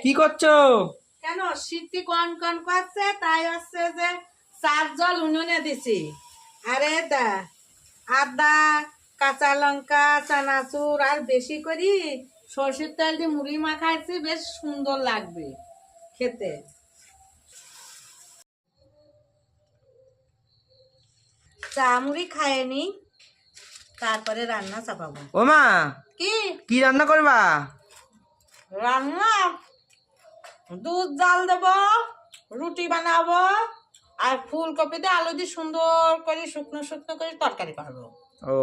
কি করছো? কেন শীতটি কন কন করছে, তাই হচ্ছে যে চার জল উনুনে দিছি। আরে দা আদা, কাঁচা লঙ্কা, চানাচুর আর বেশি করি সরষের তেল দিয়ে মুড়ি মাখাইছি, বেশ সুন্দর লাগবে খেতে। চা মুড়ি খায়নি, তারপরে রান্না চাপাবো। ও মা, কি কি রান্না করবা? রান্না দুধ জাল দেবো, রুটি বানাবো, আর ফুলকপি দিয়ে আলু দিয়ে সুন্দর করে শুকনো শুকনো করে তরকারি করবো। ও,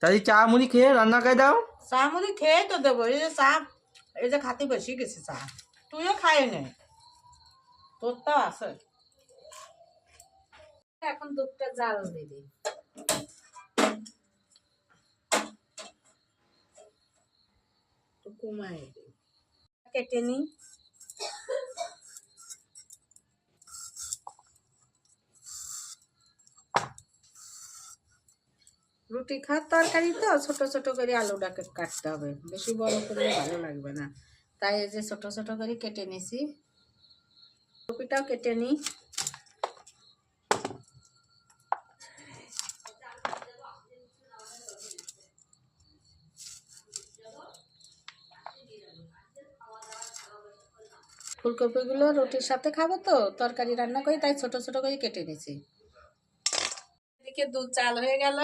তাই চা মুড়ি খেয়ে রান্না করে দাও। চা মুড়ি খেয়ে তো দেবো। এই যে চা, এই যে খাতে বসে গেছে চা, তুইও খায় নে, তোরটাও আছে। এখন দুধটা জাল দিবি, কমাই দিই, কেটে নি। রুটি খাওয়ার তরকারি তো ছোট ছোট করে আলুটাকে কাটতে হবে, বেশি বড় করলে ভালো লাগবে না, তাই এই যে ছোট ছোট করে কেটে নিছি। কপিটাও কেটে নি। ফুলকপিগুলো রুটির সাথে খাবো তো, তরকারি রান্না করি, তাই ছোট ছোট করে কেটে নিছি। এদিকে দুধ চাল হয়ে গেল,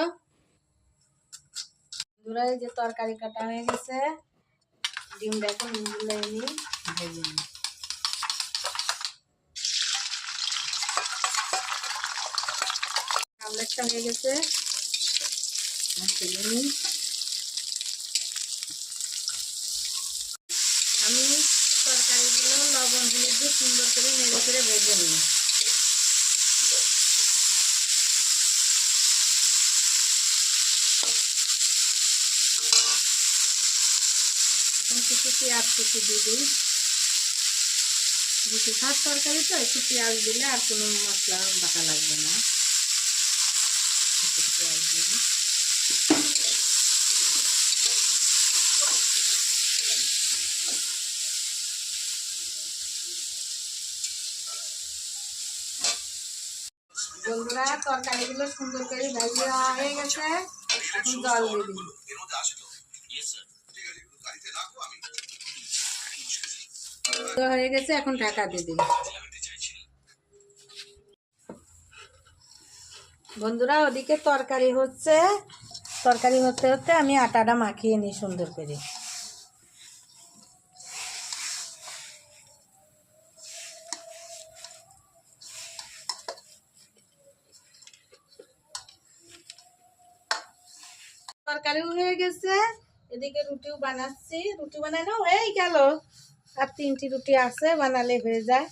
দুরাই যে তরকারি কাটা হয়ে গেছে, ডিমটা এখন গুলে নি, ভেজে নি। আমলেটটা হয়ে গেছে, আমি তরকারিগুলো লবণ হলুদ দিয়ে সুন্দর করে নেড়ে করে ভেজে নিই। এখন কিছু পেঁয়াজ কুচি দিয়ে দিই, রুটি খাওয়ার তরকারি তো একটু পেঁয়াজ দিলে আর কোনো মশলা বাটা লাগবে না। একটু পেঁয়াজ দিয়ে দিই। বন্ধুরা তরকারিগুলো সুন্দর করে ভেজে হয়ে গেছে, এখন জল দিয়ে দিই। হয়ে গেছে, এখন ঢাকা দিয়ে দিই। বন্ধুরা ওদিকে তরকারি হচ্ছে, তরকারি হতে হতে আমি আটাটা মাখিয়ে নিই সুন্দর করে। তরকারিও হয়ে গেছে, এদিকে রুটিও বানাচ্ছি, রুটি বানানো হয়ে গেল, আর 3টি রুটি আছে, বানালে হয়ে যায়।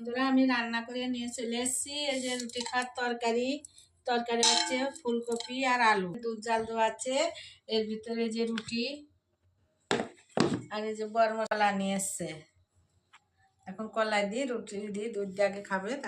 বন্ধুরা আমি রান্না করে নিয়ে চলে এসেছি, এই যে রুটি খাওয়ার তরকারি। তরকারি হচ্ছে ফুলকপি আর আলু, দুধ জাল দেওয়া আছে, এর ভিতরে যে রুটি আর এই যে গরম মশলা নিয়ে এসছে। এখন কলাই দিয়ে রুটি দিয়ে দুধ দিয়ে আগে খাবে।